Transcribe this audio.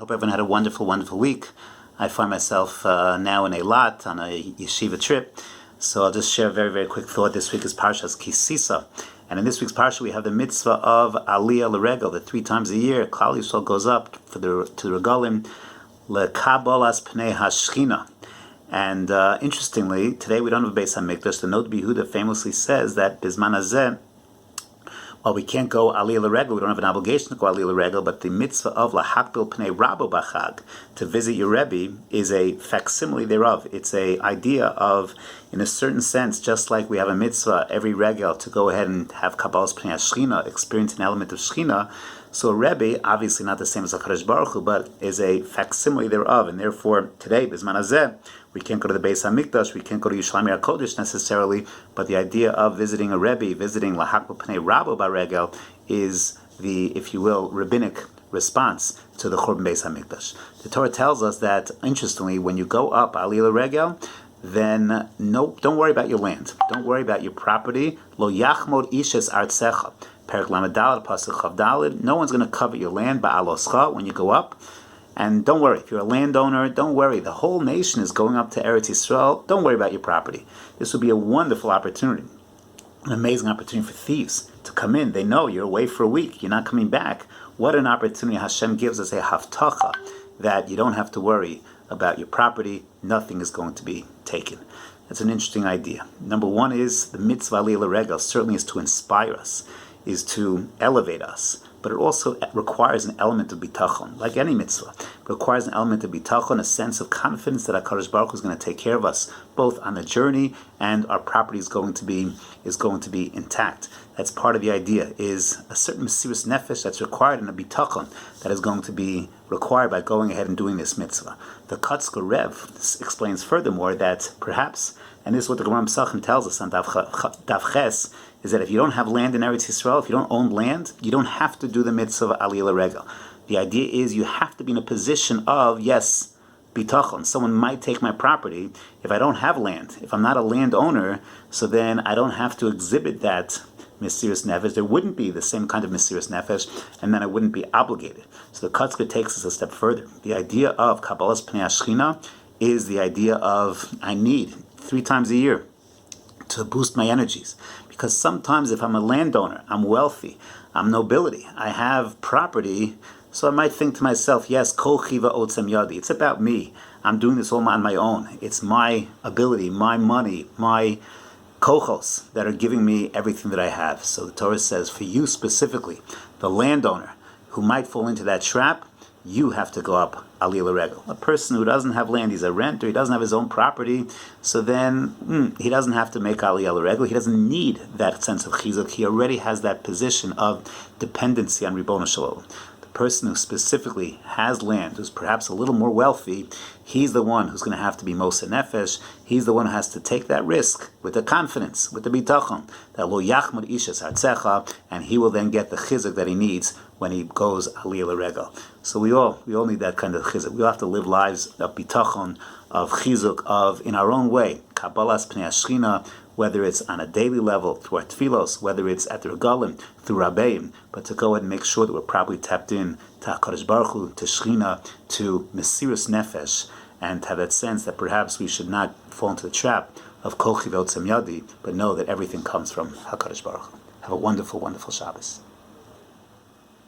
Hope everyone had a wonderful, wonderful week. I find myself now in Eilat on a Yeshiva trip, so I'll just share a very, very quick thought. This week is Parshas Tisa, and in this week's Parsha we have the mitzvah of Aliyah L'Regel, that 3 times a year Klal Yisrael goes up to the Regalim L'Kabolas Pnei HaShchina. And interestingly, today we don't have a Beis HaMikdash. The Note B'Yehuda famously says that Bizman Hazeh, while we can't go Aliyah L'Regel, we don't have an obligation to go Aliyah L'Regel, but the mitzvah of Lahakbil Pnei Rabo B'Chag, to visit your Rebbe, is a facsimile thereof. It's a idea of, in a certain sense, just like we have a mitzvah every Regel to go ahead and have Kabbalas Pnei HaShchina, experience an element of Shchina. So a Rebbe, obviously not the same as HaKadosh Baruch Hu, but is a facsimile thereof, and therefore today, Bizman Hazeh, we can't go to the Beis HaMikdash, we can't go to Yerushalayim HaKodesh necessarily, but the idea of visiting a Rebbe, visiting Lahakbil Pnei Rabo B'Regel, is the, if you will, rabbinic response to the Churban Beis HaMikdash. The Torah tells us that, interestingly, when you go up Aliyah L'Regel, then don't worry about your land. Don't worry about your property. Lo yachmod ishes artsecha. Perek Lamed Daled, Pasuk Chav Daled. No one's going to covet your land ba'aloscha when you go up. And don't worry, if you're a landowner, don't worry. The whole nation is going up to Eretz Yisrael. Don't worry about your property. This would be a wonderful opportunity, an amazing opportunity for thieves to come in. They know you're away for a week. You're not coming back. What an opportunity Hashem gives us, a haftacha, that you don't have to worry about your property. Nothing is going to be taken. That's an interesting idea. Number one is the mitzvah Aliyah L'Regel certainly is to inspire us, is to elevate us, but it also requires an element of bitachon. Like any mitzvah, it requires an element of bitachon, a sense of confidence that HaKadosh Baruch Hu is going to take care of us, both on the journey and our property is going to be intact. That's part of the idea, is a certain Mesiras Nefesh that's required in a bitachon that is going to be required by going ahead and doing this mitzvah. The Kotzker Rev explains furthermore that perhaps, and this is what the Gemara Pesachim tells us on Daf Ches, is that if you don't have land in Eretz Yisrael, if you don't own land, you don't have to do the mitzvah of Aliyah L'Regel. The idea is you have to be in a position of, yes, bitachon. Someone might take my property. If I don't have land, if I'm not a landowner, so then I don't have to exhibit that Mesiras Nefesh. There wouldn't be the same kind of Mesiras Nefesh, and then I wouldn't be obligated. So the Kotzker takes us a step further. The idea of Kabbalas Pnei HaShchina is the idea of, I need 3 times a year to boost my energies. Because sometimes if I'm a landowner, I'm wealthy, I'm nobility, I have property, so I might think to myself, yes, kol chiva otzem yadi, it's about me. I'm doing this all on my own. It's my ability, my money, my kochos that are giving me everything that I have. So the Torah says, for you specifically, the landowner who might fall into that trap, you have to go up Aliyah L'Regel. A person who doesn't have land, he's a renter, he doesn't have his own property, so then he doesn't have to make Aliyah L'Regel. He doesn't need that sense of chizuk. He already has that position of dependency on Ribono Shel Olam. The person who specifically has land, who's perhaps a little more wealthy, he's the one who's going to have to be Moshe Nefesh. He's the one who has to take that risk with the confidence, with the bitachon, that lo yachmod ishes hartzecha, and he will then get the chizuk that he needs when he goes Aliyah L'Regel. So we all need that kind of chizuk. We all have to live lives of bitachon, of chizuk, of, in our own way, Kabbalas Pnei HaShchina, whether it's on a daily level through our tefillos, whether it's at the regalim, through rabbeim, but to go ahead and make sure that we're properly tapped in to HaKadosh Baruch Hu, to Shchina, to Mesiras Nefesh, and to have that sense that perhaps we should not fall into the trap of kol chiva otzem yadi, but know that everything comes from HaKadosh Baruch Hu. Have a wonderful, wonderful Shabbos.